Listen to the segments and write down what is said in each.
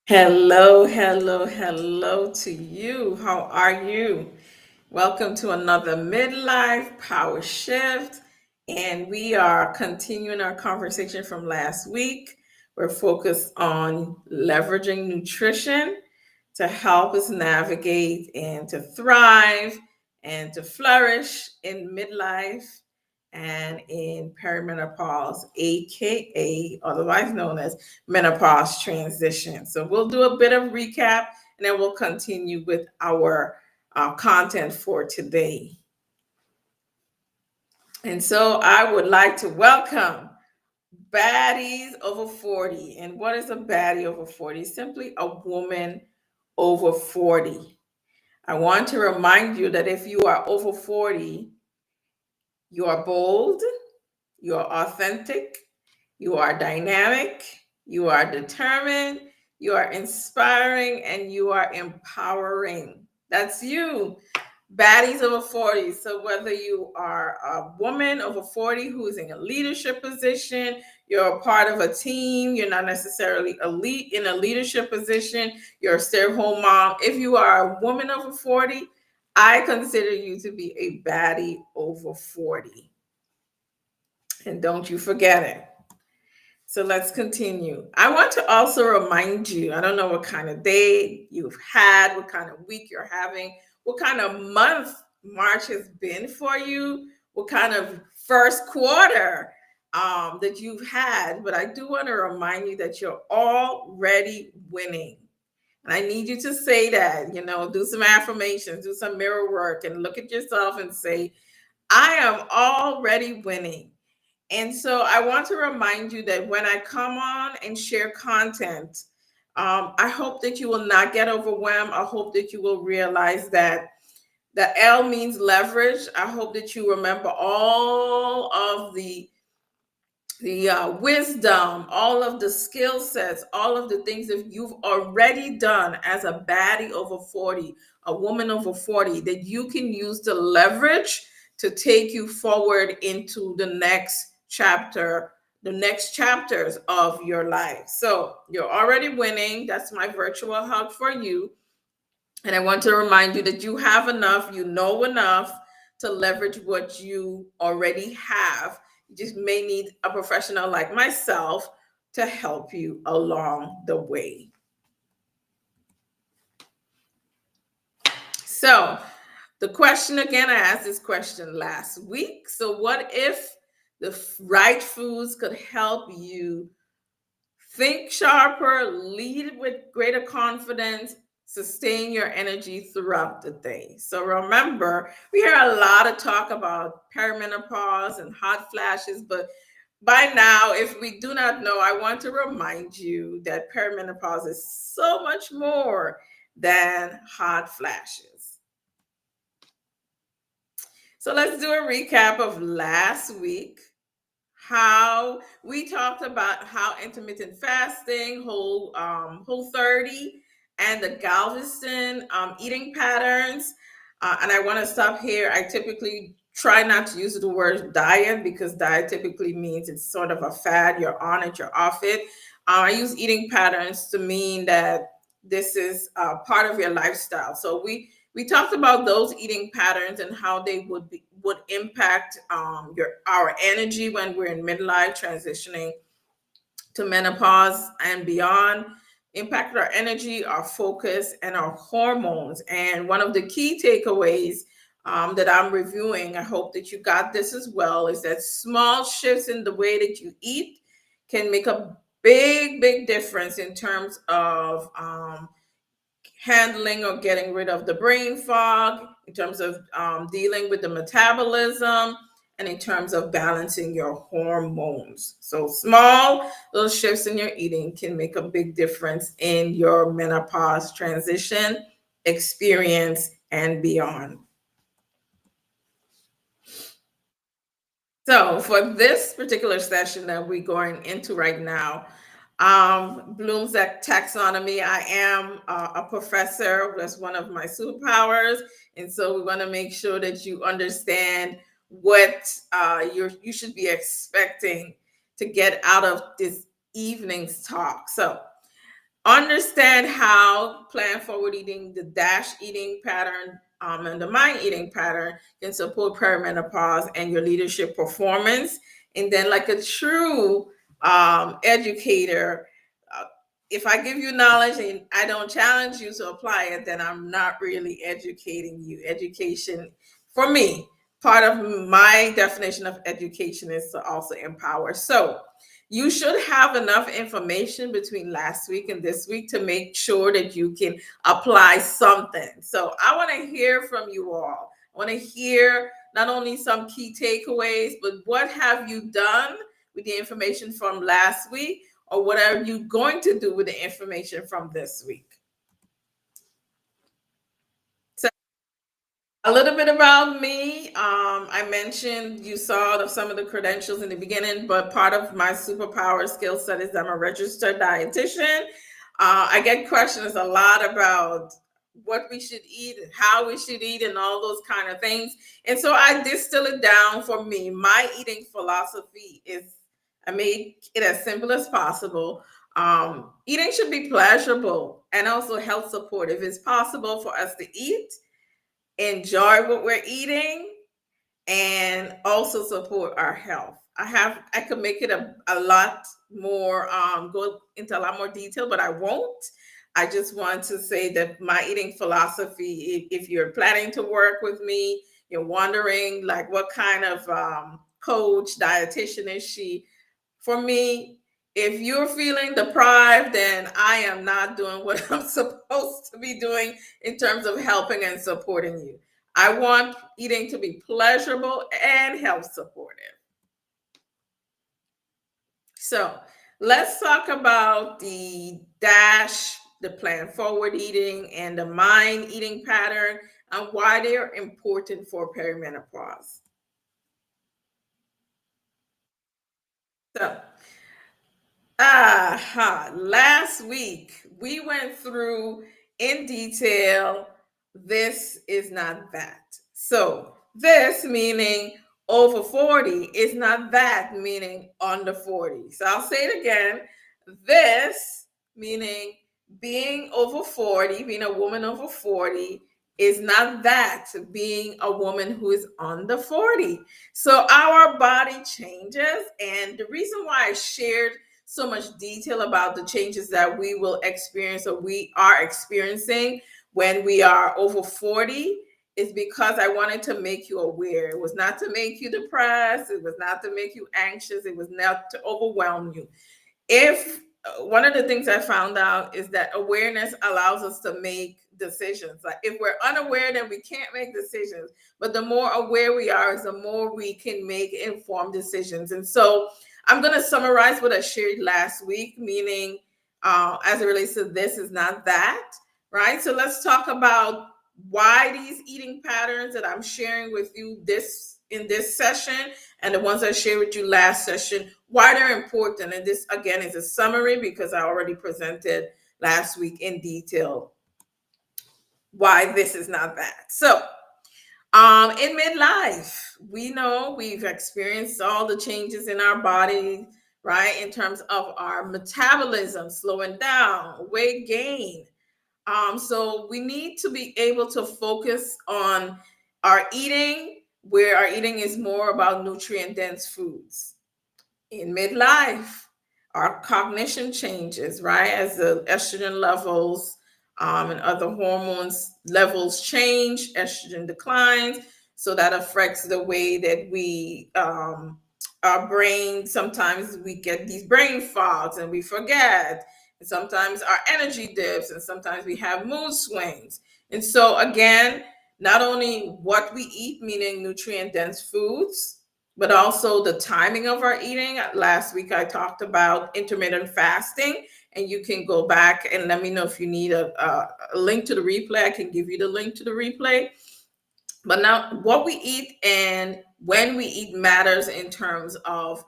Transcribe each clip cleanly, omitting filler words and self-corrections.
Hello, hello, hello to you. How are you? Welcome to another Midlife Power Shift. And we are continuing our conversation from last week. We're focused on leveraging nutrition to help us navigate and to thrive and to flourish in midlife and in perimenopause, aka otherwise known as menopause transition. So we'll do a bit of recap and then we'll continue with our content for today. And so I would like to welcome baddies over 40. And what is a baddie over 40? Simply a woman over 40. I want to remind you that if you are over 40, you are bold, you are authentic, you are dynamic, you are determined, you are inspiring, and you are empowering. That's you. Baddies over 40. So whether you are a woman over 40 who is in a leadership position, you're a part of a team, you're not necessarily elite in a leadership position, you're a stay-at-home mom. If you are a woman over 40, I consider you to be a baddie over 40. And don't you forget it. So let's continue. I want to also remind you, I don't know what kind of day you've had, what kind of week you're having, what kind of month March has been for you, what kind of first quarter that you've had. But I do want to remind you that you're already winning. And I need you to say that, do some affirmations, do some mirror work, and look at yourself and say, I am already winning. And so I want to remind you that when I come on and share content, I hope that you will not get overwhelmed. I hope that you will realize that the L means leverage. I hope that you remember all of the wisdom, all of the skill sets, all of the things that you've already done as a baddie over 40, a woman over 40, that you can use to leverage to take you forward into the next chapter, the next chapters of your life. So you're already winning. That's my virtual hug for you. And I want to remind you that you have enough, you know enough to leverage what you already have. You just may need a professional like myself to help you along the way. So, the question again, I asked this question last week. So, what if the right foods could help you think sharper, lead with greater confidence, sustain your energy throughout the day? So remember, we hear a lot of talk about perimenopause and hot flashes, but by now, if we do not know, I want to remind you that perimenopause is so much more than hot flashes. So let's do a recap of last week. How we talked about how intermittent fasting, whole 30, and the Galveston eating patterns. And I want to stop here. I typically try not to use the word diet because diet typically means it's sort of a fad. You're on it, you're off it. I use eating patterns to mean that this is part of your lifestyle. So we talked about those eating patterns and how they would impact our energy when we're in midlife transitioning to menopause and beyond, impact our energy, our focus, and our hormones. And one of the key takeaways that I'm reviewing, I hope that you got this as well, is that small shifts in the way that you eat can make a big difference in terms of handling or getting rid of the brain fog, in terms of dealing with the metabolism, and in terms of balancing your hormones. So small little shifts in your eating can make a big difference in your menopause transition experience and beyond. So for this particular session that we're going into right now, Bloom's taxonomy. I am a professor. That's one of my superpowers, and so we want to make sure that you understand what you should be expecting to get out of this evening's talk. So Understand how plan forward eating, the DASH eating pattern, and the mind eating pattern can support perimenopause and your leadership performance. And then, like a true educator, uh, if I give you knowledge and I don't challenge you to apply it, then I'm not really educating you. Education, for me, part of my definition of education is to also empower. So, you should have enough information between last week and this week to make sure that you can apply something. So I want to hear from you all. I want to hear not only some key takeaways, but what have you done with the information from last week, or what are you going to do with the information from this week? So a little bit about me. I mentioned you saw some of the credentials in the beginning, but part of my superpower skill set is I'm a registered dietitian. I get questions a lot about what we should eat and how we should eat and all those kind of things. And so I distill it down for me. My eating philosophy is I make it as simple as possible. Eating should be pleasurable and also health supportive. It's possible for us to eat, enjoy what we're eating, and also support our health. I could make it a lot more, go into a lot more detail, but I won't. I just want to say that my eating philosophy, if you're planning to work with me, you're wondering like what kind of coach, dietitian is she? For me, if you're feeling deprived, then I am not doing what I'm supposed to be doing in terms of helping and supporting you. I want eating to be pleasurable and health supportive. So let's talk about the DASH, the plan forward eating, and the mind eating pattern, and why they're important for perimenopause. So last week we went through in detail. This is not that. So, this meaning over 40 is not that meaning under 40. So, I'll say it again. This meaning being over 40, being a woman over 40, is not that being a woman who is under 40. So, our body changes. And the reason why I shared so much detail about the changes that we will experience or we are experiencing when we are over 40 is because I wanted to make you aware. It was not to make you depressed, it was not to make you anxious, it was not to overwhelm you. If One of the things I found out is that awareness allows us to make decisions. Like if we're unaware, then we can't make decisions. But the more aware we are, is the more we can make informed decisions. And so I'm going to summarize what I shared last week, meaning as it relates to this is not that, right? So let's talk about why these eating patterns that I'm sharing with you this in this session and the ones I shared with you last session, why they're important. And this again is a summary because I already presented last week in detail why this is not that. So in midlife, we know we've experienced all the changes in our body, right? In terms of our metabolism slowing down, weight gain. So we need to be able to focus on our eating, where our eating is more about nutrient dense foods. In midlife, our cognition changes, right? As the estrogen levels and other hormones levels change, estrogen declines. So that affects the way that our brain, sometimes we get these brain fogs and we forget. And sometimes our energy dips and sometimes we have mood swings. And so, again, not only what we eat, meaning nutrient dense foods, but also the timing of our eating. Last week, I talked about intermittent fasting, and you can go back and let me know if you need a link to the replay. I can give you the link to the replay. But now, what we eat and when we eat matters in terms of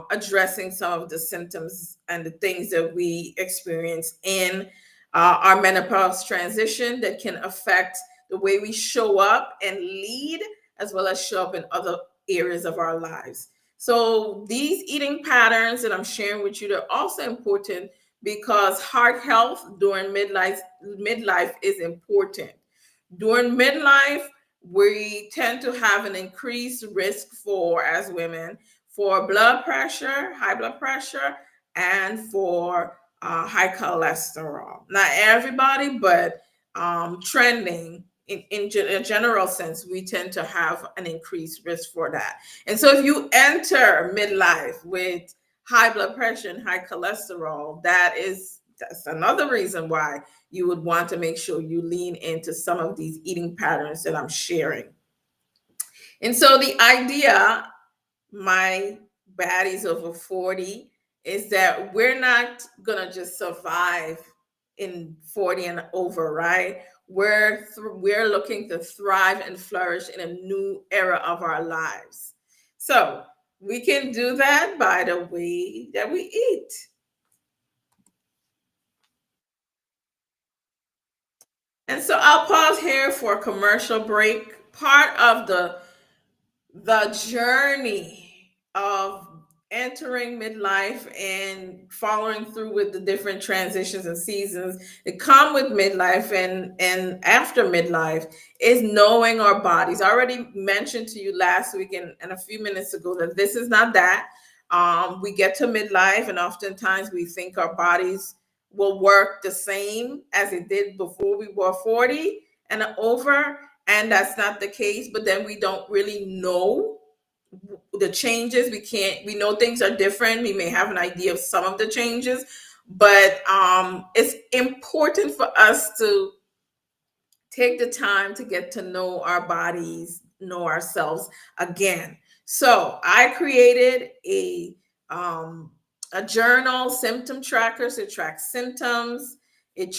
addressing some of the symptoms and the things that we experience in our menopause transition that can affect the way we show up and lead, as well as show up in other areas of our lives. So, these eating patterns that I'm sharing with you, they're also important because heart health during midlife is important. During midlife, we tend to have an increased risk for, as women, for blood pressure, high blood pressure, and for high cholesterol. Not everybody, but trending in a general sense, we tend to have an increased risk for that. And so if you enter midlife with high blood pressure and high cholesterol, that's another reason why you would want to make sure you lean into some of these eating patterns that I'm sharing. And so the idea, my baddies over 40, is that we're not going to just survive in 40 and over, right? We're looking to thrive and flourish in a new era of our lives. So we can do that by the way that we eat. And so I'll pause here for a commercial break. Part of the journey of entering midlife and following through with the different transitions and seasons that come with midlife and after midlife is knowing our bodies. I already mentioned to you last week and a few minutes ago that this is not that. We get to midlife and oftentimes we think our bodies will work the same as it did before we were 40 and over, and that's not the case. But then we don't really know the changes. We know things are different. We may have an idea of some of the changes, but it's important for us to take the time to get to know our bodies, know ourselves again. So I created a journal, symptom tracker. So it tracks symptoms. It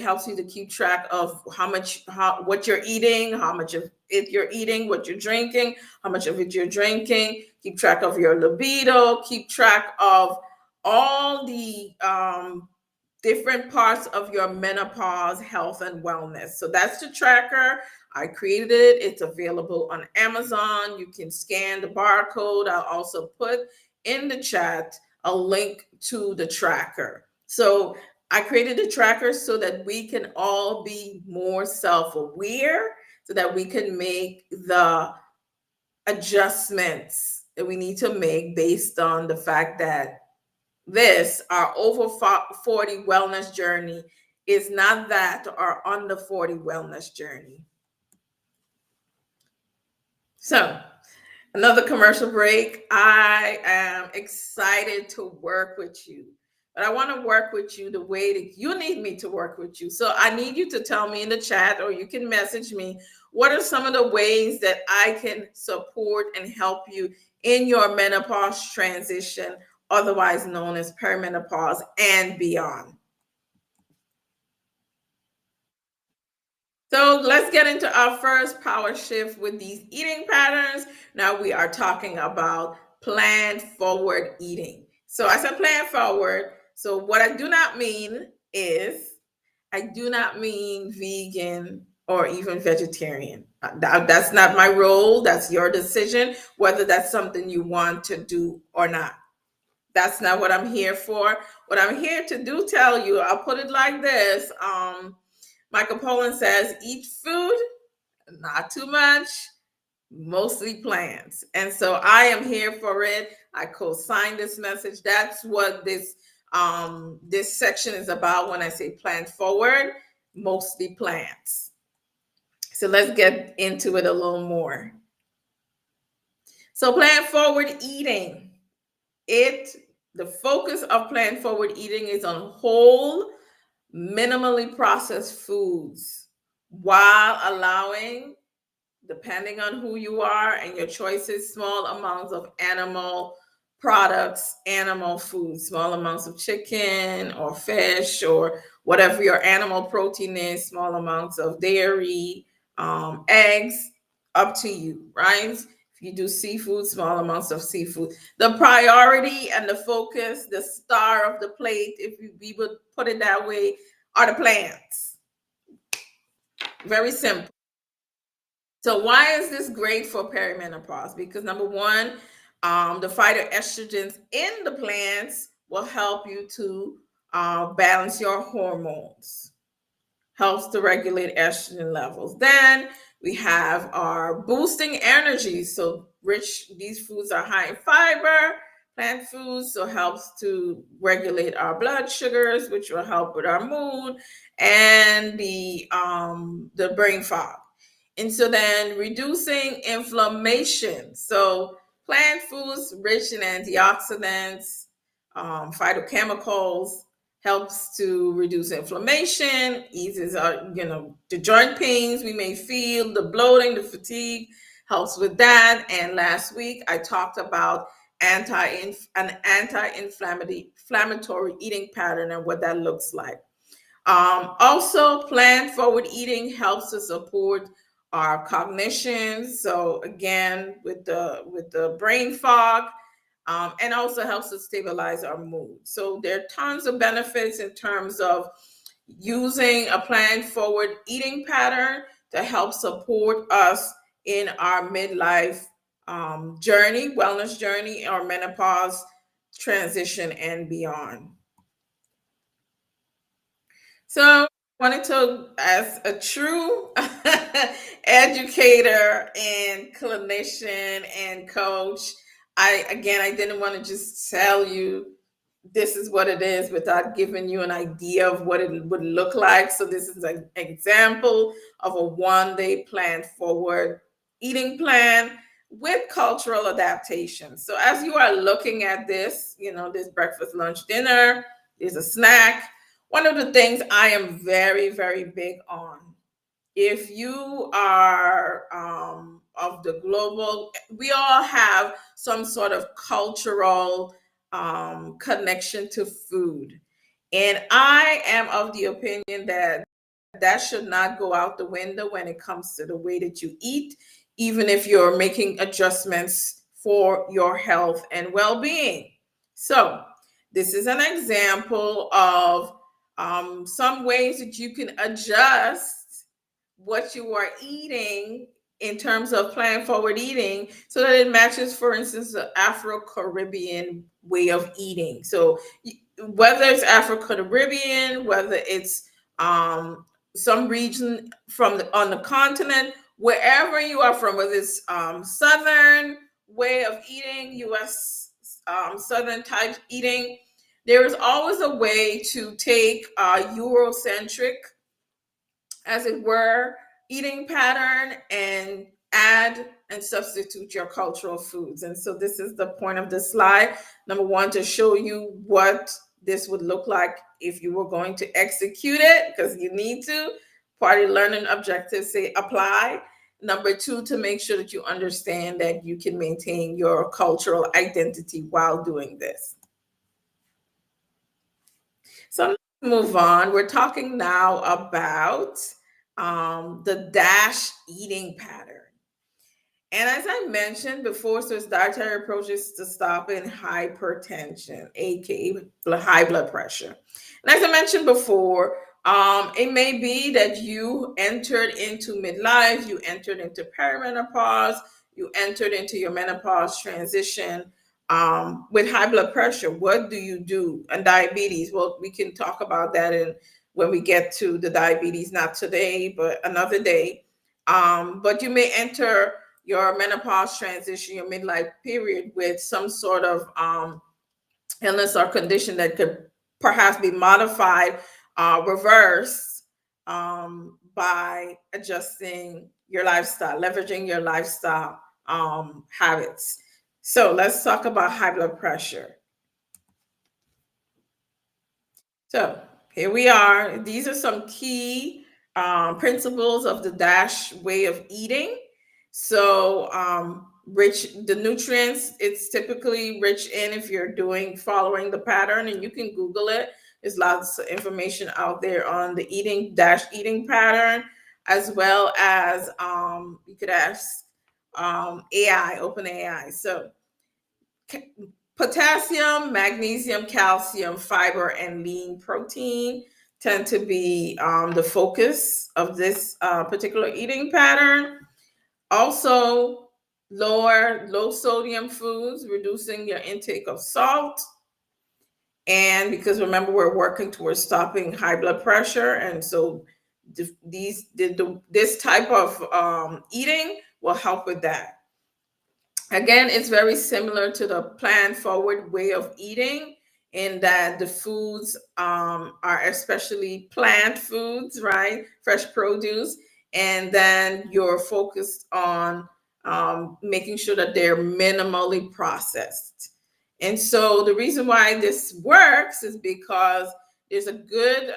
helps you to keep track of what you're eating, how much of it you're eating, what you're drinking, how much of it you're drinking. Keep track of your libido. Keep track of all the different parts of your menopause health and wellness. So that's the tracker. I created it. It's available on Amazon. You can scan the barcode. I'll also put in the chat a link to the tracker. So I created the tracker so that we can all be more self-aware, so that we can make the adjustments that we need to make based on the fact that our over 40 wellness journey is not that our under 40 wellness journey. So, another commercial break. I am excited to work with you, but I want to work with you the way that you need me to work with you. So, I need you to tell me in the chat, or you can message me, what are some of the ways that I can support and help you in your menopause transition, otherwise known as perimenopause and beyond. So let's get into our first power shift with these eating patterns. Now we are talking about plan forward eating. So I said plan forward. So what I do not mean is, I do not mean vegan or even vegetarian. That's not my role. That's your decision, whether that's something you want to do or not. That's not what I'm here for. What I'm here to do, tell you, I'll put it like this. Michael Pollan says, eat food, not too much, mostly plants. And so I am here for it. I co-sign this message. That's what this section is about when I say plant forward, mostly plants. So let's get into it a little more. So plant forward eating. The focus of plant forward eating is on whole, minimally processed foods while allowing, depending on who you are and your choices, small amounts of animal products, animal food, small amounts of chicken or fish or whatever your animal protein is, small amounts of dairy, eggs, up to you, right? If you do seafood, small amounts of seafood. The priority and the focus, the star of the plate, if we would put it that way, are the plants. Very simple. So why is this great for perimenopause? Because number one, the phytoestrogens in the plants will help you to balance your hormones, helps to regulate estrogen levels. Then we have our boosting energy. So these foods are high in fiber, plant foods, so helps to regulate our blood sugars, which will help with our mood and the brain fog. And so then reducing inflammation. So plant foods rich in antioxidants, phytochemicals, helps to reduce inflammation, eases our, the joint pains we may feel, the bloating, the fatigue, helps with that. And last week I talked about an anti-inflammatory eating pattern and what that looks like. Also, plan forward eating helps to support our cognition. So again, with the brain fog, and also helps to stabilize our mood. So there are tons of benefits in terms of using a plan forward eating pattern to help support us in our midlife journey, wellness journey, or menopause transition and beyond. So I wanted to, as a true educator and clinician and coach, I didn't want to just tell you this is what it is without giving you an idea of what it would look like. So this is an example of a 1-day plan forward eating plan with cultural adaptations. So as you are looking at this, this breakfast, lunch, dinner, there's a snack. One of the things I am very, very big on, if you are of the global, we all have some sort of cultural connection to food. And I am of the opinion that that should not go out the window when it comes to the way that you eat, even if you're making adjustments for your health and well being. So, this is an example of some ways that you can adjust what you are eating in terms of plan forward eating so that it matches, for instance, the Afro-Caribbean way of eating. So whether it's Afro-Caribbean, whether it's some region on the continent, wherever you are from, whether it's Southern way of eating, U.S. Southern type eating, there is always a way to take Eurocentric, as it were, eating pattern and add and substitute your cultural foods. And so this is the point of this slide. Number one, to show you what this would look like if you were going to execute it, because you need to. Party learning objectives say apply. Number two, to make sure that you understand that you can maintain your cultural identity while doing this. So let's move on. We're talking now about the DASH eating pattern. And as I mentioned before, so it's dietary approaches to stopping hypertension, aka high blood pressure. And as I mentioned before, it may be that you entered into midlife, you entered into perimenopause, you entered into your menopause transition with high blood pressure. What do you do? And diabetes, well, we can talk about that when we get to the diabetes, not today, but another day. But you may enter your menopause transition, your midlife period, with some sort of illness or condition that could perhaps be modified, reversed by adjusting your lifestyle, leveraging your lifestyle habits. So let's talk about high blood pressure. So here we are. These are some key principles of the DASH way of eating. So the nutrients, it's typically rich in, if you're following the pattern, and you can Google it. There's lots of information out there on the DASH eating pattern, as well as you could ask AI, open AI. So potassium, magnesium, calcium, fiber, and lean protein tend to be the focus of this particular eating pattern. Also, low sodium foods, reducing your intake of salt, And because remember, we're working towards stopping high blood pressure. And so this type of eating will help with that. Again, it's very similar to the plan forward way of eating in that the foods are especially plant foods, right? Fresh produce. And then you're focused on making sure that they're minimally processed. And so the reason why this works is because there's a good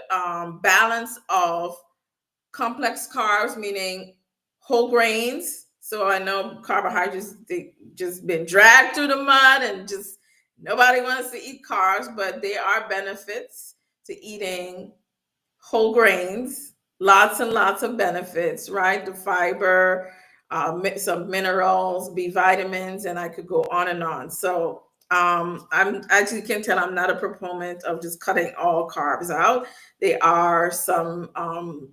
balance of complex carbs, meaning whole grains. So I know carbohydrates, they just been dragged through the mud and just nobody wants to eat carbs, but there are benefits to eating whole grains, lots and lots of benefits, right? The fiber, some minerals, B vitamins, and I could go on and on. So I'm, as you can tell, I'm not a proponent of just cutting all carbs out. There are some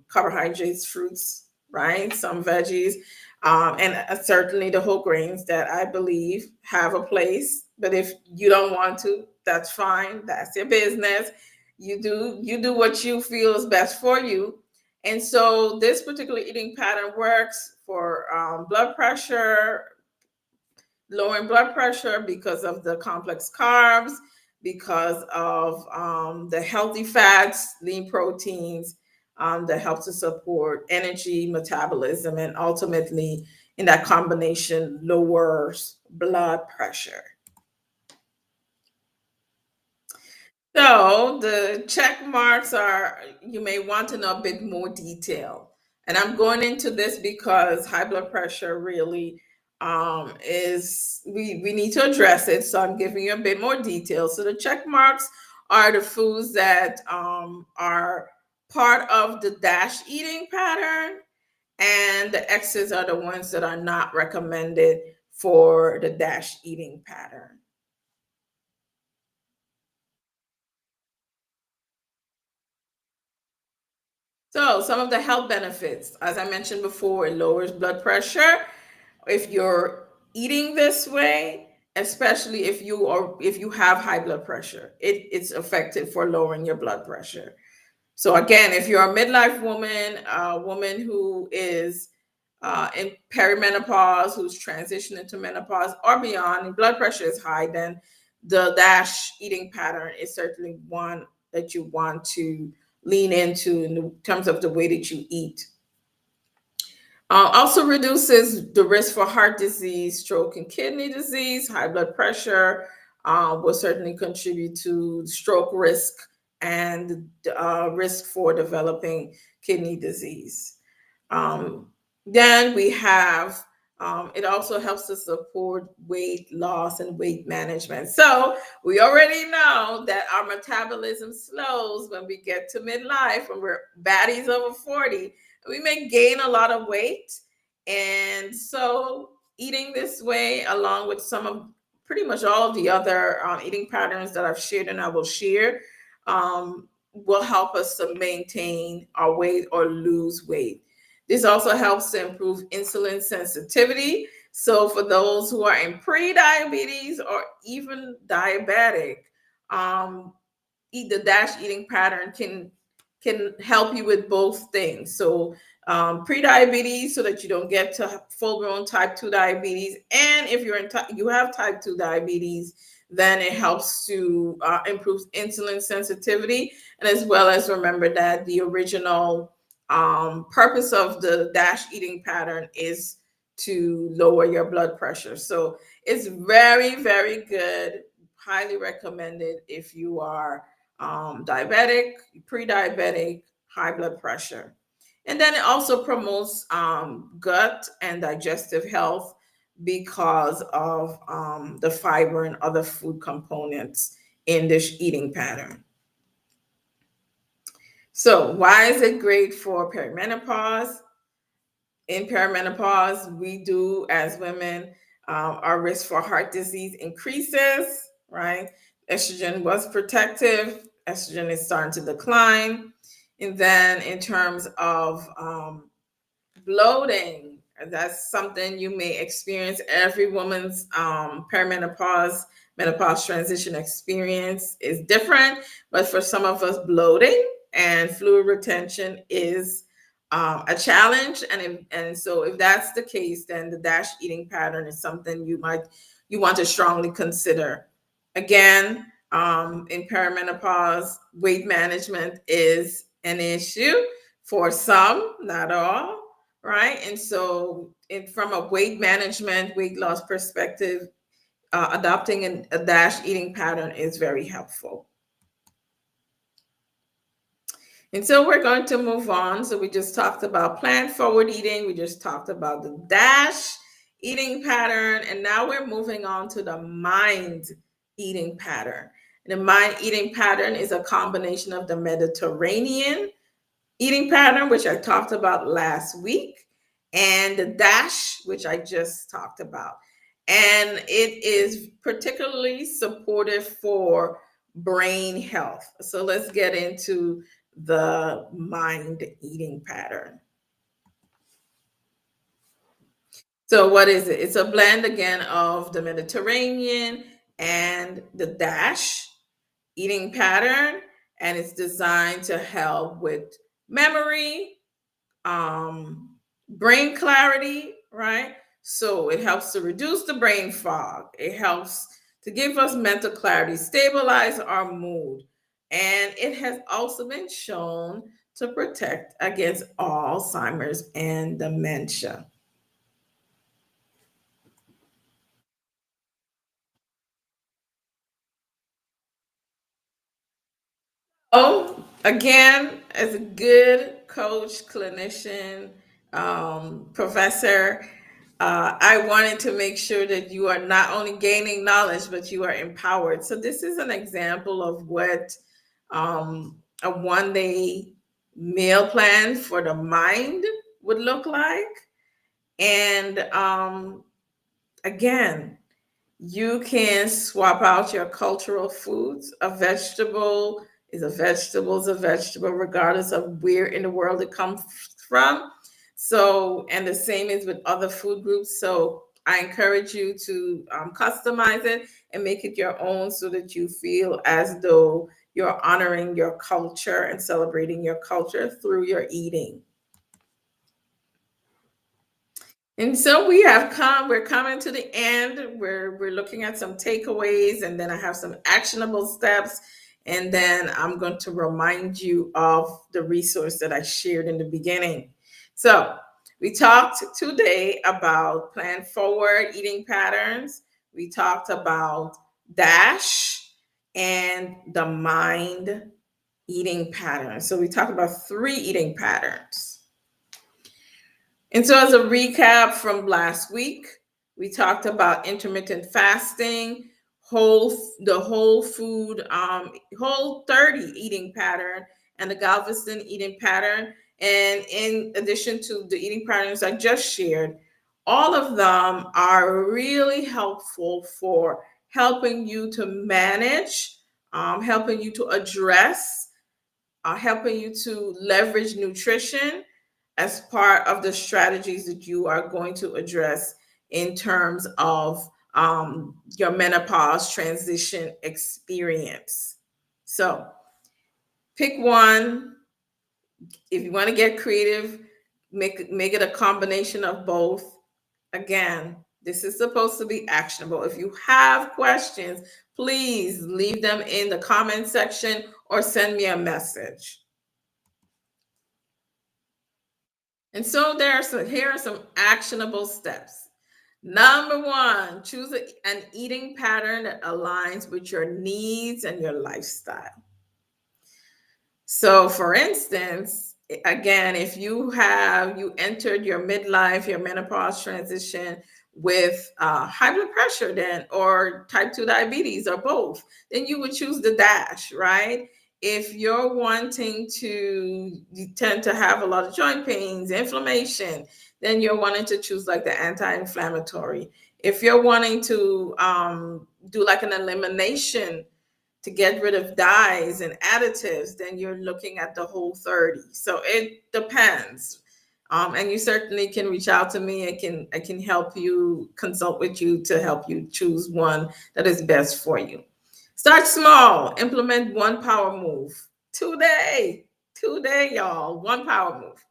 carbohydrates, fruits, right? Some veggies, and certainly the whole grains that I believe have a place. But if you don't want to, that's fine. That's your business. You do what you feel is best for you. And so this particular eating pattern works for blood pressure, lowering blood pressure because of the complex carbs, because of the healthy fats, lean proteins, that help to support energy, metabolism, and ultimately in that combination lowers blood pressure. So the check marks are, you may want to know a bit more detail. And I'm going into this because high blood pressure really we need to address it. So I'm giving you a bit more detail. So the check marks are the foods that are part of the DASH eating pattern, and the X's are the ones that are not recommended for the DASH eating pattern. So, some of the health benefits, as I mentioned before, it lowers blood pressure if you're eating this way, especially if you have high blood pressure. It's effective for lowering your blood pressure. So again, if you're a midlife woman, a woman who is in perimenopause, who's transitioning to menopause or beyond, and blood pressure is high, then the DASH eating pattern is certainly one that you want to lean into in terms of the way that you eat. Also reduces the risk for heart disease, stroke, and kidney disease. High blood pressure will certainly contribute to stroke risk and risk for developing kidney disease. Um, then we have, it also helps to support weight loss and weight management. So we already know that our metabolism slows when we get to midlife, when we're baddies over 40. We may gain a lot of weight. And so eating this way, along with some of pretty much all of the other eating patterns that I've shared and I will share, will help us to maintain our weight or lose weight. This also helps to improve insulin sensitivity. So for those who are in pre-diabetes or even diabetic, eat the DASH eating pattern can help you with both things. So pre-diabetes, so that you don't get to full-grown type 2 diabetes, and if you have type 2 diabetes, then it helps to improve insulin sensitivity, and as well as remember that the original purpose of the DASH eating pattern is to lower your blood pressure. So it's very, very good. Highly recommended if you are diabetic, pre-diabetic, high blood pressure. And then it also promotes gut and digestive health because of the fiber and other food components in this eating pattern. So why is it great for perimenopause? In perimenopause, we do, as women, our risk for heart disease increases, right? Estrogen was protective, estrogen is starting to decline. And then in terms of bloating, that's something you may experience. Every woman's perimenopause menopause transition experience is different, but for some of us, bloating and fluid retention is a challenge. And so if that's the case, then the DASH eating pattern is something you want to strongly consider. Again, in perimenopause, weight management is an issue for some, not all, right? And so, from a weight management, weight loss perspective, adopting a DASH eating pattern is very helpful. And so we're going to move on. So we just talked about plan forward eating. We just talked about the DASH eating pattern. And now we're moving on to the mind eating pattern. And the mind eating pattern is a combination of the Mediterranean eating pattern, which I talked about last week, and the DASH, which I just talked about. And it is particularly supportive for brain health. So let's get into the mind eating pattern. So what is it? It's a blend again of the Mediterranean and the DASH eating pattern, and it's designed to help with memory, brain clarity, right? So it helps to reduce the brain fog. It helps to give us mental clarity, stabilize our mood. And it has also been shown to protect against Alzheimer's and dementia. Oh, again, as a good coach, clinician, professor, I wanted to make sure that you are not only gaining knowledge, but you are empowered. So, this is an example of what a 1 day meal plan for the mind would look like. And again, you can swap out your cultural foods. A vegetable is a vegetable is a vegetable, regardless of where in the world it comes from. So, and the same is with other food groups. So, I encourage you to customize it and make it your own so that you feel as though you're honoring your culture and celebrating your culture through your eating. And so we're coming to the end. We're looking at some takeaways, and then I have some actionable steps. And then I'm going to remind you of the resource that I shared in the beginning. So we talked today about plan forward eating patterns. We talked about DASH and the mind eating patterns. So we talked about 3 eating patterns. And so, as a recap from last week, we talked about intermittent fasting, the whole food, whole 30 eating pattern, and the Galveston eating pattern. And in addition to the eating patterns I just shared, all of them are really helpful for helping you to manage, helping you to address, helping you to leverage nutrition as part of the strategies that you are going to address in terms of your menopause transition experience. So pick one. If you want to get creative, make it a combination of both. Again, this is supposed to be actionable. If you have questions, please leave them in the comment section or send me a message. And so here are some actionable steps. Number 1, choose an eating pattern that aligns with your needs and your lifestyle. So for instance, again, if you entered your midlife, your menopause transition with high blood pressure then, or type 2 diabetes, or both, then you would choose the DASH, right? If you're wanting you tend to have a lot of joint pains, inflammation, then you're wanting to choose like the anti-inflammatory. If you're wanting to do like an elimination to get rid of dyes and additives, then you're looking at the whole 30. So it depends. And you certainly can reach out to me. I can help you, consult with you to help you choose one that is best for you. Start small. Implement one power move today. Today, y'all. One power move.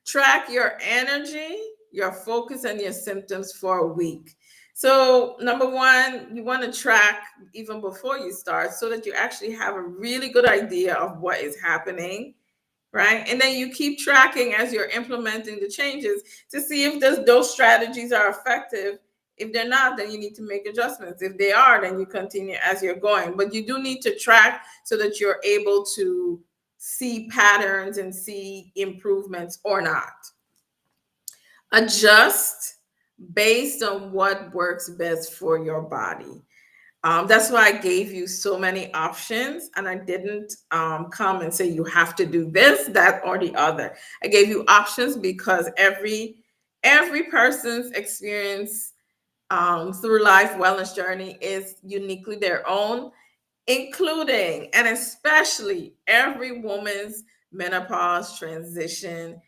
Track your energy, your focus, and your symptoms for a week. So, number one, you want to track even before you start so that you actually have a really good idea of what is happening, right? And then you keep tracking as you're implementing the changes to see if those strategies are effective. If they're not, then you need to make adjustments. If they are, then you continue as you're going. But you do need to track so that you're able to see patterns and see improvements or not. Adjust based on what works best for your body. That's why I gave you so many options, and I didn't come and say you have to do this, that, or the other. I gave you options because every person's experience through life wellness journey is uniquely their own, including and especially every woman's menopause transition,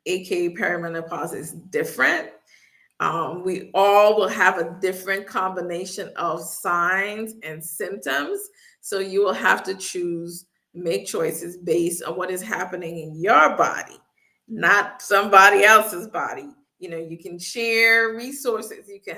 aka perimenopause, is different. We all will have a different combination of signs and symptoms. So you will have to make choices based on what is happening in your body, not somebody else's body. You can share resources. You can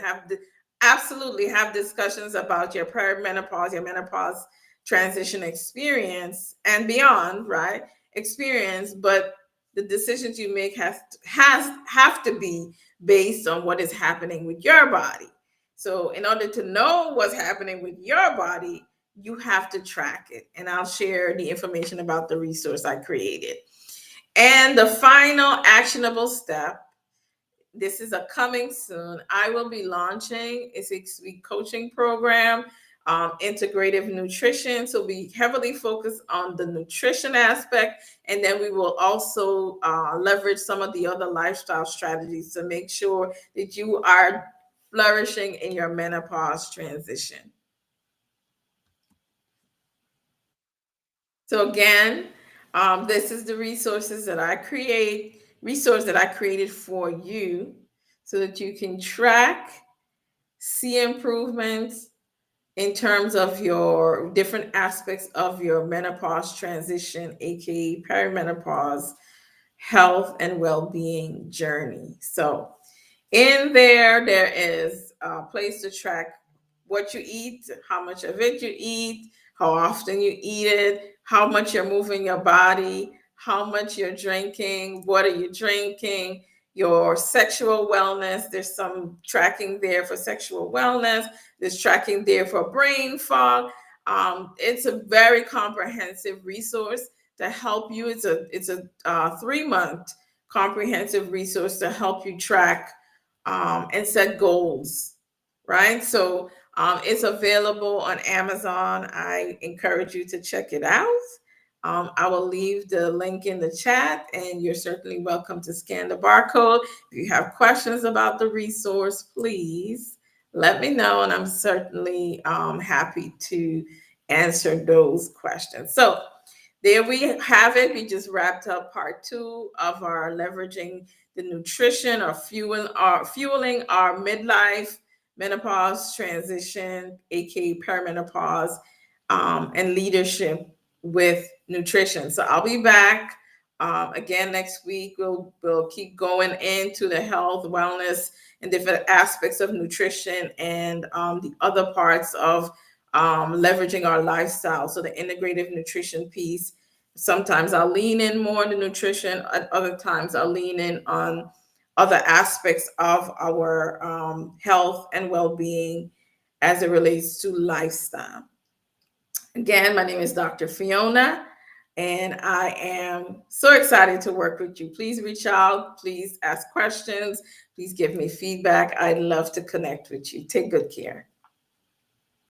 absolutely have discussions about your perimenopause, your menopause transition experience and beyond, right? Experience, but the decisions you make have to be based on what is happening with your body. So in order to know what's happening with your body, you have to track it. And I'll share the information about the resource I created. And the final actionable step, this is a coming soon. I will be launching a 6-week coaching program, integrative nutrition. So we heavily focus on the nutrition aspect, and then we will also leverage some of the other lifestyle strategies to make sure that you are flourishing in your menopause transition. So again, this is the resource that I created for you so that you can track, see improvements in terms of your different aspects of your menopause transition, aka perimenopause health and well-being journey. So in there is a place to track what you eat, how much of it you eat, how often you eat it, how much you're moving your body, how much you're drinking, what are you drinking, your sexual wellness. There's some tracking there for sexual wellness. There's tracking there for brain fog. It's a very comprehensive resource to help you. It's a 3-month comprehensive resource to help you track and set goals, right? So it's available on Amazon. I encourage you to check it out. I will leave the link in the chat, and you're certainly welcome to scan the barcode. If you have questions about the resource, please let me know, and I'm certainly happy to answer those questions. So there we have it. We just wrapped up part 2 of our leveraging the nutrition or fueling our midlife menopause transition, aka perimenopause, and leadership with nutrition. So I'll be back again next week. We'll keep going into the health, wellness, and different aspects of nutrition and the other parts of leveraging our lifestyle. So the integrative nutrition piece. Sometimes I'll lean in more on the nutrition. At other times I'll lean in on other aspects of our health and well-being as it relates to lifestyle. Again, my name is Dr. Fiona, and I am so excited to work with you. Please reach out. Please ask questions. Please give me feedback. I'd love to connect with you. Take good care.